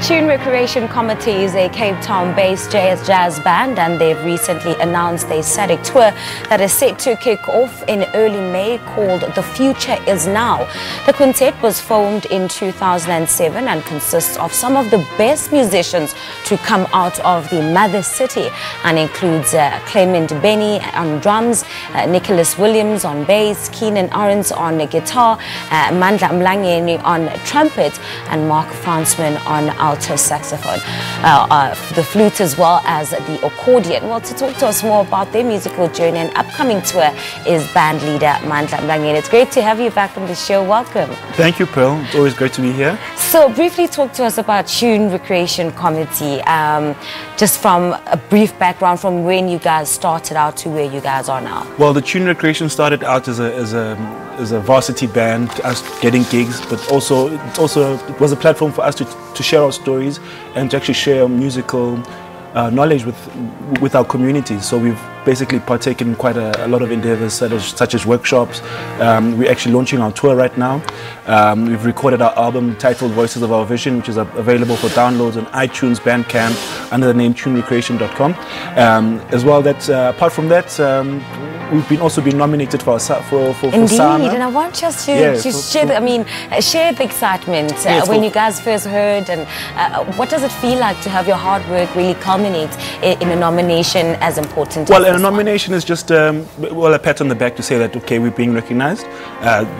Tune Recreation Committee is a Cape Town-based jazz band, and they've recently announced a SADC Tour that is set to kick off in early May, called The Future Is Now. The quintet was formed in 2007 and consists of some of the best musicians to come out of the mother city, and includes Clement Benny on drums, Nicholas Williams on bass, Keenan Ahrends on guitar, Mandla Mlangeni on trumpet, and Mark Fransman on alto saxophone, the flute, as well as the accordion. Well, to talk to us more about their musical journey and upcoming tour is band leader Mandla Mlangeni. It's great to have you back on the show. Welcome. Thank you, Pearl. It's always great to be here. So briefly talk to us about Tune Recreation Committee, just from a brief background from when you guys started out to where you guys are now. Well, the Tune Recreation started out as a varsity band, us getting gigs, but it was a platform for us to share our stories and to actually share musical knowledge with our community. So we've basically partaken in quite a lot of endeavors, such as workshops. We're actually launching our tour right now. We've recorded our album titled Voices of Our Vision, which is available for downloads on iTunes, Bandcamp, under the name tunerecreation.com. As well, apart from that, we've also been nominated for Indeed, SAMA. And I want just to share the excitement when you guys first heard, and what does it feel like to have your hard work really culminate in a nomination as important? Well, a nomination is just a pat on the back to say that, okay, we're being recognized.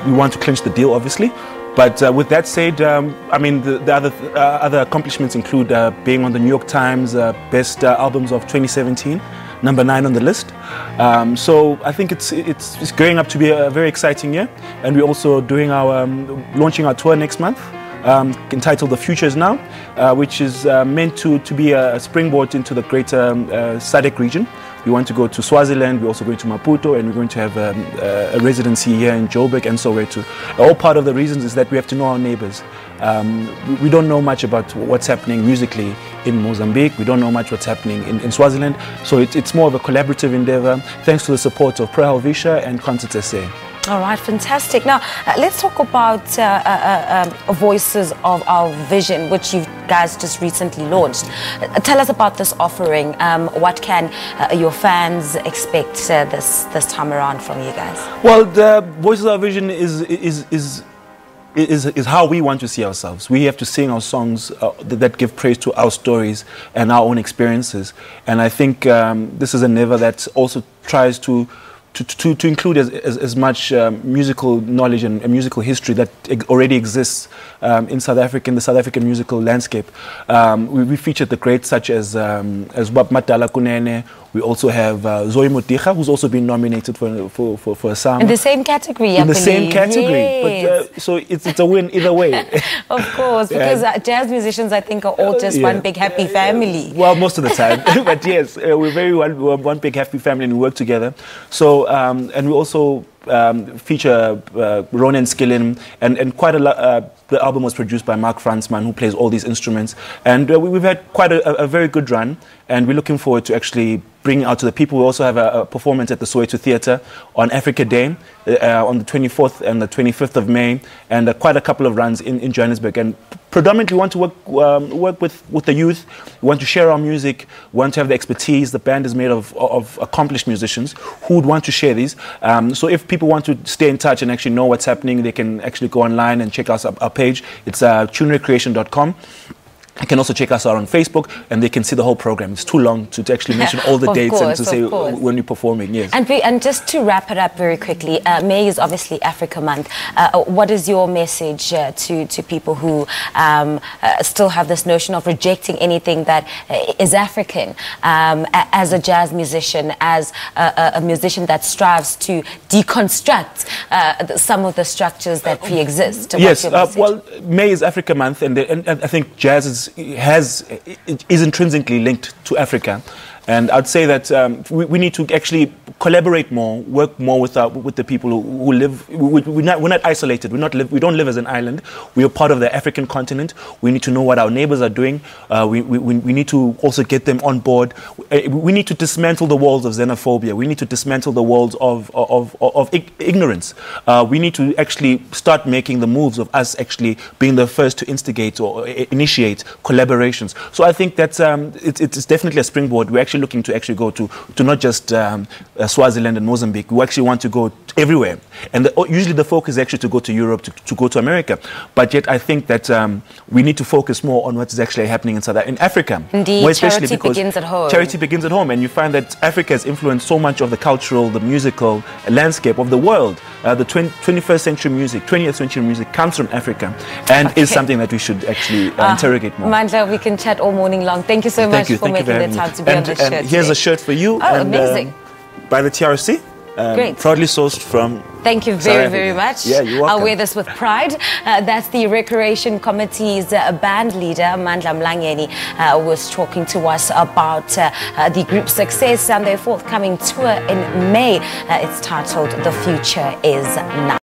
We want to clinch the deal, obviously. But with that said, I mean, the other accomplishments include being on the New York Times Best Albums of 2017. Number 9 on the list. So I think it's going up to be a very exciting year, and we're also doing launching our tour next month, entitled The Future Is Now, which is meant to be a springboard into the greater SADC region. We want to go to Swaziland, we're also going to Maputo, and we're going to have a residency here in Joburg and Soweto. All part of the reasons is that we have to know our neighbors. We don't know much about what's happening musically in Mozambique. We don't know much what's happening in Swaziland. So it's more of a collaborative endeavor, thanks to the support of Pro Helvetia and Concert SA. All right, fantastic. Now, let's talk about Voices of Our Vision, which you guys just recently launched. Tell us about this offering. What can your fans expect this time around from you guys? Well, the Voices of Our Vision is how we want to see ourselves. We have to sing our songs that give praise to our stories and our own experiences. And I think this is an endeavor that also tries to include as much musical knowledge and musical history that already exists in South Africa, in the South African musical landscape. We featured the greats such as Madala Kunene. We also have Zoe Muticha, who's also been nominated for a SAMA. In the same category, in the same category. Yes. But, so it's a win either way. Of course, because jazz musicians, I think, are all just one big happy family. Well, most of the time. But yes, we're one big happy family, and we work together. So, and we also feature Ronan Skillin, and quite a lot. The album was produced by Mark Fransman, who plays all these instruments, and we've had quite a very good run, and we're looking forward to actually bringing out to the people. We also have a performance at the Soweto Theatre on Africa Day on the 24th and the 25th of May, and quite a couple of runs in Johannesburg. And predominantly we want to work with the youth. We want to share our music. We want to have the expertise. The band is made of accomplished musicians who would want to share these. So if people want to stay in touch and actually know what's happening, they can actually go online and check out our page. It's tunerecreation.com. You can also check us out on Facebook, and they can see the whole program. It's too long to actually mention all the dates and to say when you're performing. Yes. And just to wrap it up very quickly, May is obviously Africa Month. What is your message to people who still have this notion of rejecting anything that is African, as a jazz musician, as a musician that strives to deconstruct some of the structures that pre-exist? Yes. Well, May is Africa Month, and I think jazz is intrinsically linked to Africa, And I'd say that we need to actually collaborate more, work more with the people who live. We're not isolated. We don't live as an island. We are part of the African continent. We need to know what our neighbors are doing. We need to also get them on board. We need to dismantle the walls of xenophobia. We need to dismantle the walls of ignorance. We need to actually start making the moves of us actually being the first to instigate or initiate collaborations. So I think that it's definitely a springboard. We're actually looking to actually go to not just Swaziland and Mozambique. We actually want to go everywhere. And usually the focus is actually to go to Europe, to go to America. But yet I think that we need to focus more on what is actually happening in Africa. Indeed, charity begins at home. Charity begins at home. And you find that Africa has influenced so much of the cultural, the musical landscape of the world. The 21st century music, 20th century music comes from Africa and is something that we should actually interrogate more. Mandla, we can chat all morning long. Thank you so much for making the time to be on this shirt. And here's a shirt for you. Oh, amazing. By the TRC. Great. Proudly sourced from... Thank you very much. Yeah, you're welcome. I'll wear this with pride. That's the Recreation Committee's band leader, Mandla Mlangeni, was talking to us about the group's success and their forthcoming tour in May. It's titled The Future Is Now.